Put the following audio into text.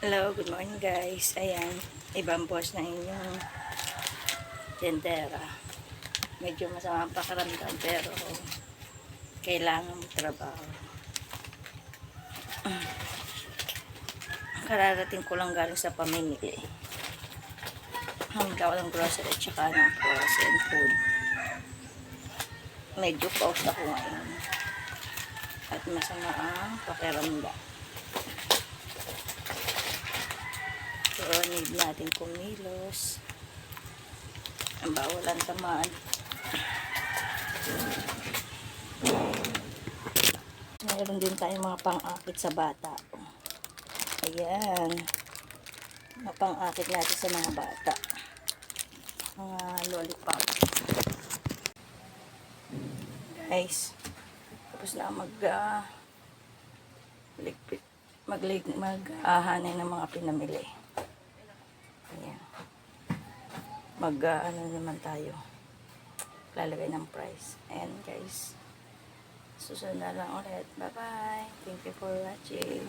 Hello, good morning guys. Ayan, ibang boss na inyong tendera. Medyo masama ang pakiramdam pero kailangan mo trabaho. Kararating ko lang galing sa pamimili. Hamgaw ng grocery at saka ng frozen food. Medyo pause ako ngayon. At masama ang pakiramdam. So, need natin kumilos. Ang bawal ang tamaan. Mayroon din tayong mga pang-akit sa bata. Ayan. Mga pang-akit natin sa mga bata. Mga lollipop. Guys, tapos na maghahanay ng mga pinamili. Ayan. Ano naman tayo. Lalagay ng price. Ayan guys. Susunod na lang ulit. Bye bye. Thank you for watching.